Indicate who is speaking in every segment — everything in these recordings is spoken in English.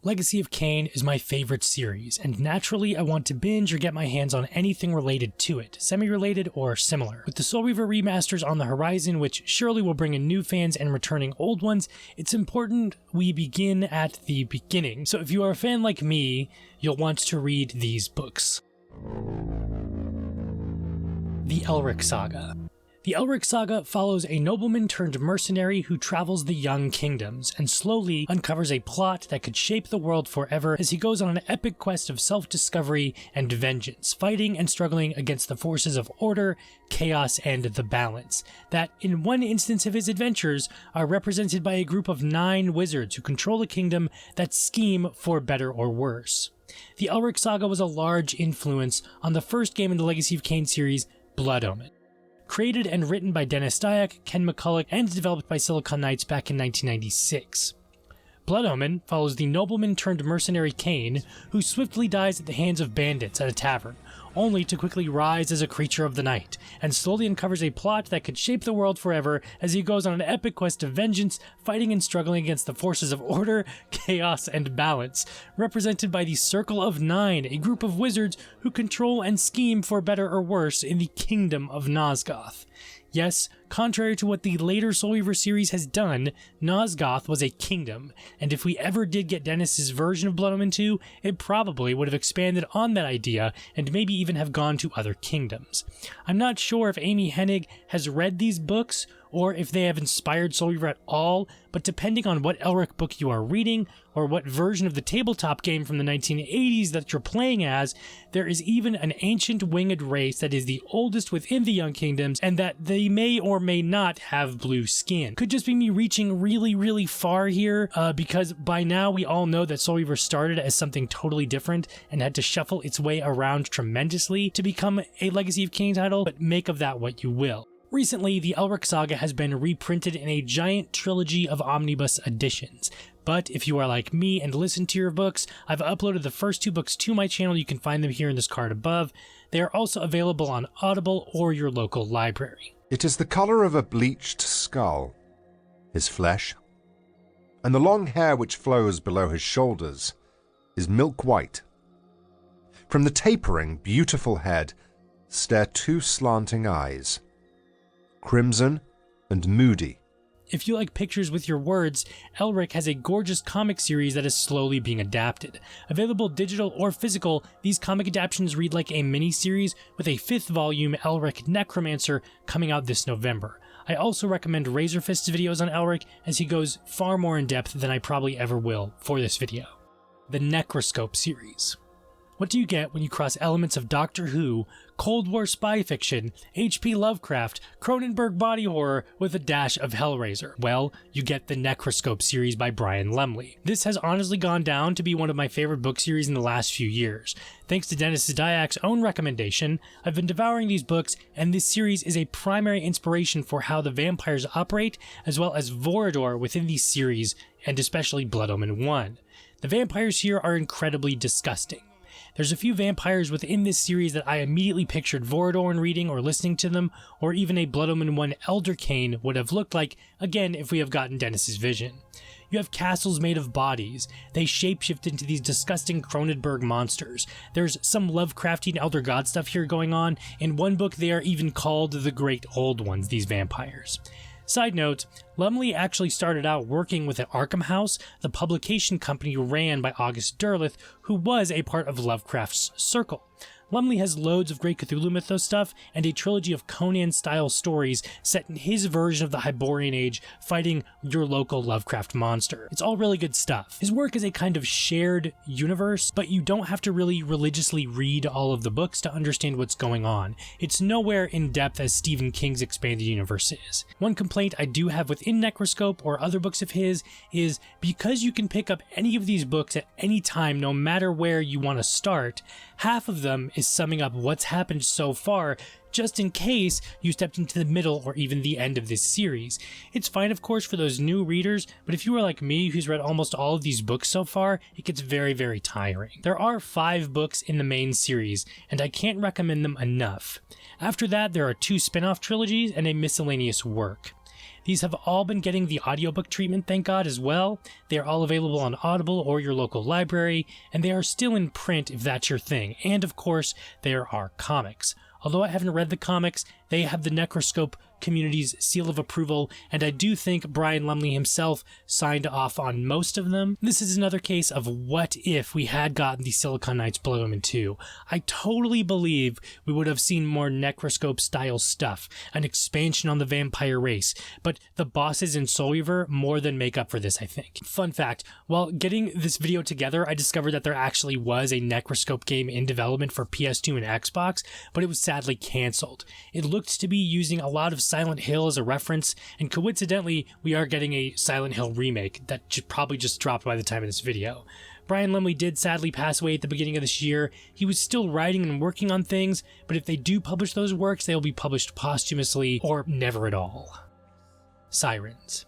Speaker 1: Legacy of Kain is my favorite series, and naturally I want to binge or get my hands on anything related to it, semi-related or similar. With the Soul Reaver remasters on the horizon, which surely will bring in new fans and returning old ones, it's important we begin at the beginning. So if you are a fan like me, you'll want to read these books. The Elric Saga. The Elric Saga follows a nobleman turned mercenary who travels the Young Kingdoms and slowly uncovers a plot that could shape the world forever as he goes on an epic quest of self-discovery and vengeance, fighting and struggling against the forces of order, chaos, and the balance, that in one instance of his adventures are represented by a group of 9 wizards who control a kingdom that scheme for better or worse. The Elric Saga was a large influence on the first game in the Legacy of Kain series, Blood Omen. Created and written by Dennis Dyack, Ken McCulloch, and developed by Silicon Knights back in 1996. Blood Omen follows the nobleman turned mercenary Kain, who swiftly dies at the hands of bandits at a tavern, only to quickly rise as a creature of the night, and slowly uncovers a plot that could shape the world forever as he goes on an epic quest of vengeance, fighting and struggling against the forces of order, chaos, and balance, represented by the Circle of 9, a group of wizards who control and scheme for better or worse in the Kingdom of Nosgoth. Yes, contrary to what the later Soul Reaver series has done, Nosgoth was a kingdom, and if we ever did get Dennis's version of Blood Omen 2, it probably would have expanded on that idea and maybe even have gone to other kingdoms. I'm not sure if Amy Hennig has read these books or if they have inspired Soul Reaver at all, but depending on what Elric book you are reading, or what version of the tabletop game from the 1980s that you're playing as, there is even an ancient winged race that is the oldest within the Young Kingdoms, and that they may or may not have blue skin. Could just be me reaching really far here, because by now we all know that Soul Reaver started as something totally different and had to shuffle its way around tremendously to become a Legacy of Kain title, but make of that what you will. Recently, the Elric Saga has been reprinted in a giant trilogy of omnibus editions, but if you are like me and listen to your books, I've uploaded the first 2 books to my channel. You can find them here in this card above. They are also available on Audible or your local library.
Speaker 2: It is the color of a bleached skull, his flesh, and the long hair which flows below his shoulders is milk white. From the tapering, beautiful head stare 2 slanting eyes, crimson and moody.
Speaker 1: If you like pictures with your words, Elric has a gorgeous comic series that is slowly being adapted. Available digital or physical, these comic adaptations read like a mini-series with a 5th volume Elric Necromancer coming out this November. I also recommend Razorfist's videos on Elric, as he goes far more in depth than I probably ever will for this video. The Necroscope series. What do you get when you cross elements of Doctor Who, Cold War spy fiction, H.P. Lovecraft, Cronenberg body horror with a dash of Hellraiser? Well, you get the Necroscope series by Brian Lemley. This has honestly gone down to be one of my favorite book series in the last few years. Thanks to Dennis Dyack's own recommendation, I've been devouring these books, and this series is a primary inspiration for how the vampires operate, as well as Vorador within these series, and especially Blood Omen 1. The vampires here are incredibly disgusting. There's a few vampires within this series that I immediately pictured Vorador in reading or listening to them, or even a Blood Omen 1 Elder Kain would have looked like, again, if we have gotten Dennis's vision. You have castles made of bodies. They shapeshift into these disgusting Cronenberg monsters. There's some Lovecraftian Elder God stuff here going on. In one book, they are even called the Great Old Ones, these vampires. Side note, Lumley actually started out working with at Arkham House, the publication company ran by August Derleth, who was a part of Lovecraft's Circle. Lumley has loads of great Cthulhu Mythos stuff, and a trilogy of Conan-style stories set in his version of the Hyborian Age, fighting your local Lovecraft monster. It's all really good stuff. His work is a kind of shared universe, but you don't have to really religiously read all of the books to understand what's going on. It's nowhere in depth as Stephen King's expanded universe is. One complaint I do have within Necroscope or other books of his is because you can pick up any of these books at any time, no matter where you want to start, half of them is summing up what's happened so far, just in case you stepped into the middle or even the end of this series. It's fine, of course, for those new readers, but if you are like me, who's read almost all of these books so far, it gets very tiring. There are 5 books in the main series, and I can't recommend them enough. After that, there are 2 spin-off trilogies and a miscellaneous work. These have all been getting the audiobook treatment, thank God, as well. They are all available on Audible or your local library, and they are still in print if that's your thing. And of course, there are comics. Although I haven't read the comics, they have the Necroscope community's seal of approval, and I do think Brian Lumley himself signed off on most of them. This is another case of what if we had gotten the Silicon Knights Blood Omen 2. I totally believe we would have seen more Necroscope-style stuff, an expansion on the vampire race, but the bosses in Soul Reaver more than make up for this, I think. Fun fact, while getting this video together, I discovered that there actually was a Necroscope game in development for PS2 and Xbox, but it was sadly cancelled. It looked to be using a lot of Silent Hill as a reference, and coincidentally, we are getting a Silent Hill remake that probably just dropped by the time of this video. Brian Lumley did sadly pass away at the beginning of this year. He was still writing and working on things, but if they do publish those works, they will be published posthumously or never at all. Sirens.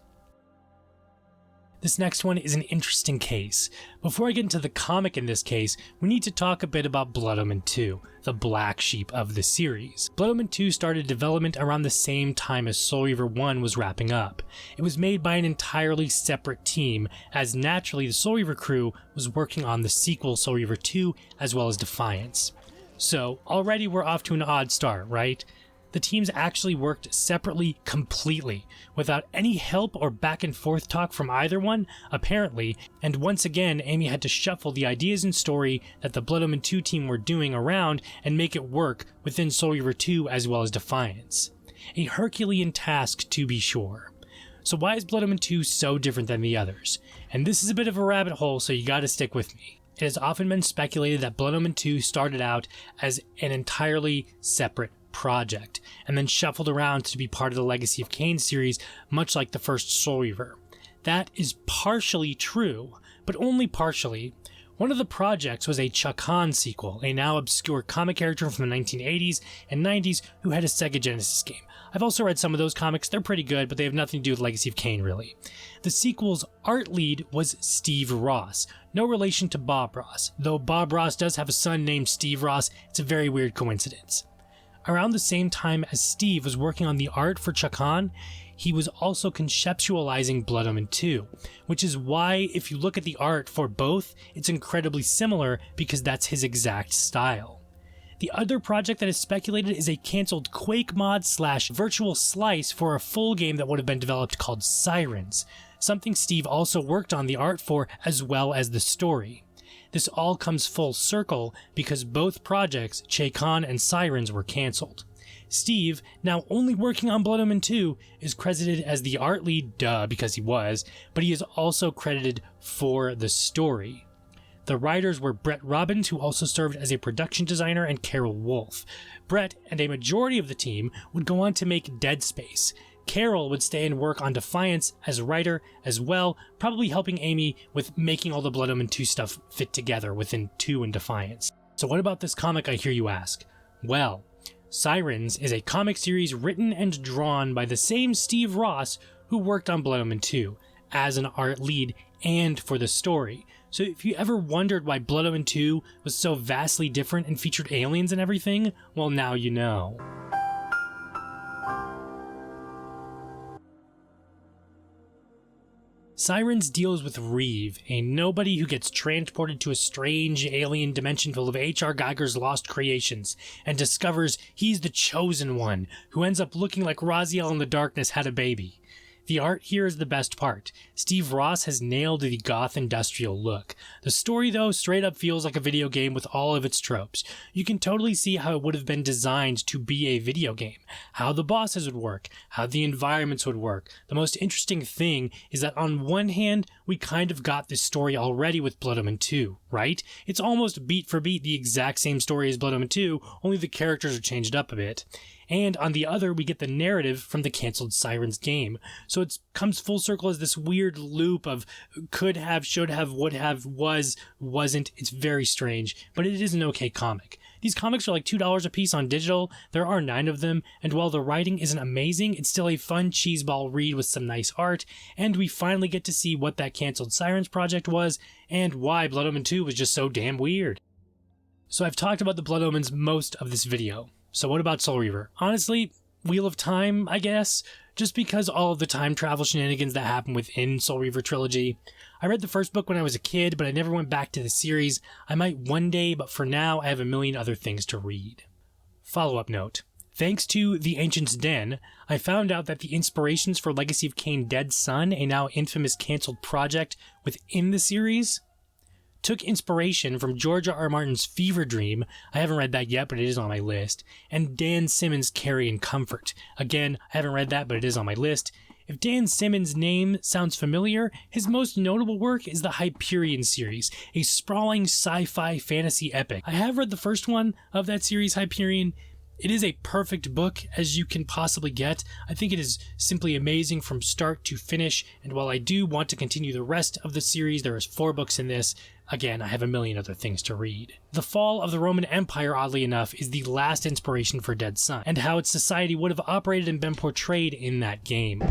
Speaker 1: This next one is an interesting case. Before I get into the comic in this case, we need to talk a bit about Blood Omen 2, the black sheep of the series. Blood Omen 2 started development around the same time as Soul Reaver 1 was wrapping up. It was made by an entirely separate team, as naturally the Soul Reaver crew was working on the sequel Soul Reaver 2 as well as Defiance. So already we're off to an odd start, right? The teams actually worked separately completely, without any help or back and forth talk from either one, apparently, and once again Amy had to shuffle the ideas and story that the Blood Omen 2 team were doing around and make it work within Soul Reaver 2 as well as Defiance. A Herculean task, to be sure. So why is Blood Omen 2 so different than the others? And this is a bit of a rabbit hole, so you gotta stick with me. It has often been speculated that Blood Omen 2 started out as an entirely separate project, and then shuffled around to be part of the Legacy of Kain series, much like the first Soul Reaver. That is partially true, but only partially. One of the projects was a Kain sequel, a now obscure comic character from the 1980s and 90s who had a Sega Genesis game. I've also read some of those comics, they're pretty good, but they have nothing to do with Legacy of Kain, really. The sequel's art lead was Steve Ross, no relation to Bob Ross. Though Bob Ross does have a son named Steve Ross, it's a very weird coincidence. Around the same time as Steve was working on the art for Kain, he was also conceptualizing Blood Omen 2, which is why if you look at the art for both, it's incredibly similar because that's his exact style. The other project that is speculated is a cancelled Quake mod / virtual slice for a full game that would have been developed called Sirens, something Steve also worked on the art for as well as the story. This all comes full circle because both projects, Kain and Sirens, were cancelled. Steve, now only working on Blood Omen 2, is credited as the art lead, because he was, but he is also credited for the story. The writers were Brett Robbins, who also served as a production designer, and Carol Wolf. Brett and a majority of the team would go on to make Dead Space. Carol would stay and work on Defiance as writer as well, probably helping Amy with making all the Blood Omen 2 stuff fit together within 2 and Defiance. So what about this comic, I hear you ask? Well, Sirens is a comic series written and drawn by the same Steve Ross who worked on Blood Omen 2, as an art lead and for the story. So if you ever wondered why Blood Omen 2 was so vastly different and featured aliens and everything, well now you know. Sirens deals with Reaver, a nobody who gets transported to a strange alien dimension full of H.R. Geiger's lost creations, and discovers he's the chosen one, who ends up looking like Raziel in the Darkness had a baby. The art here is the best part. Steve Ross has nailed the goth industrial look. The story, though, straight up feels like a video game with all of its tropes. You can totally see how it would have been designed to be a video game, how the bosses would work, how the environments would work. The most interesting thing is that on one hand, we kind of got this story already with Blood Omen 2, right? It's almost beat for beat the exact same story as Blood Omen 2, only the characters are changed up a bit. And on the other, we get the narrative from the cancelled Sirens game. So it comes full circle as this weird loop of could have, should have, would have, was, wasn't. It's very strange, but it is an okay comic. These comics are like $2 a piece on digital. There are 9 of them, and while the writing isn't amazing, it's still a fun cheeseball read with some nice art, and we finally get to see what that cancelled Sirens project was, and why Blood Omen 2 was just so damn weird. So I've talked about the Blood Omens most of this video. So what about Soul Reaver? Honestly, Wheel of Time, I guess. just because all of the time travel shenanigans that happen within Soul Reaver trilogy. I read the first book when I was a kid, but I never went back to the series. I might one day, but for now I have a million other things to read. Follow-up note. Thanks to The Ancient's Den, I found out that the inspirations for Legacy of Kain Dead Son, a now infamous cancelled project within the series, took inspiration from George R. Martin's Fever Dream. I haven't read that yet, but it is on my list. And Dan Simmons' Carry and Comfort. Again, I haven't read that, but it is on my list. If Dan Simmons' name sounds familiar, his most notable work is the Hyperion series, a sprawling sci-fi fantasy epic. I have read the first one of that series, Hyperion. It is a perfect book as you can possibly get. I think it is simply amazing from start to finish, and while I do want to continue the rest of the series, there is 4 books in this. Again, I have a million other things to read. The fall of the Roman Empire, oddly enough, is the last inspiration for Dead Son, and how its society would have operated and been portrayed in that game.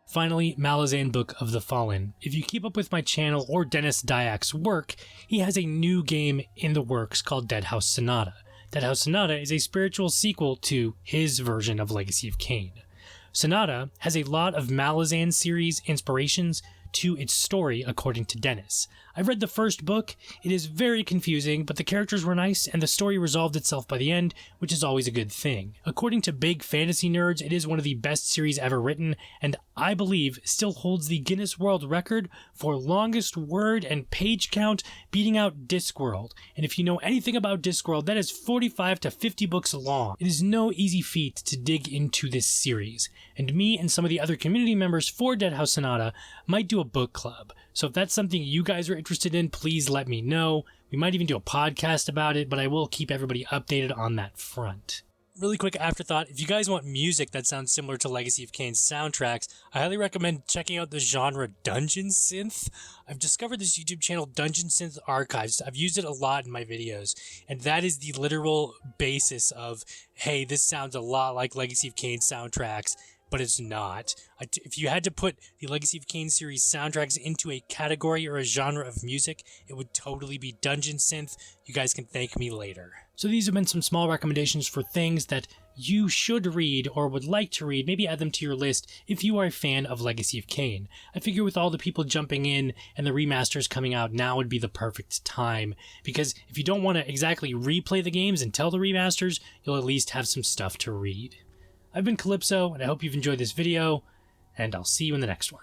Speaker 1: Finally, Malazan Book of the Fallen. If you keep up with my channel or Dennis Diak's work, he has a new game in the works called Dead House Sonata. Dead House Sonata is a spiritual sequel to his version of Legacy of Kain. Sonata has a lot of Malazan series inspirations to its story, according to Dennis. I've read the first book. It is very confusing, but the characters were nice and the story resolved itself by the end, which is always a good thing. According to big fantasy nerds, it is one of the best series ever written, and I believe still holds the Guinness World Record for longest word and page count, beating out Discworld. And if you know anything about Discworld, that is 45 to 50 books long. It is no easy feat to dig into this series, and me and some of the other community members for Dead House Sonata might do a book club. So if that's something you guys are interested in, please let me know. We might even do a podcast about it, but I will keep everybody updated on that front. Really quick afterthought, if you guys want music that sounds similar to Legacy of Kain's soundtracks, I highly recommend checking out the genre Dungeon Synth. I've discovered this YouTube channel, Dungeon Synth Archives. I've used it a lot in my videos, and that is the literal basis of, hey, this sounds a lot like Legacy of Kain soundtracks, but it's not. If you had to put the Legacy of Kain series soundtracks into a category or a genre of music, it would totally be Dungeon Synth. You guys can thank me later. So these have been some small recommendations for things that you should read or would like to read. Maybe add them to your list if you are a fan of Legacy of Kain. I figure with all the people jumping in and the remasters coming out, now would be the perfect time. Because if you don't want to exactly replay the games until the remasters, you'll at least have some stuff to read. I've been Calypso, and I hope you've enjoyed this video, and I'll see you in the next one.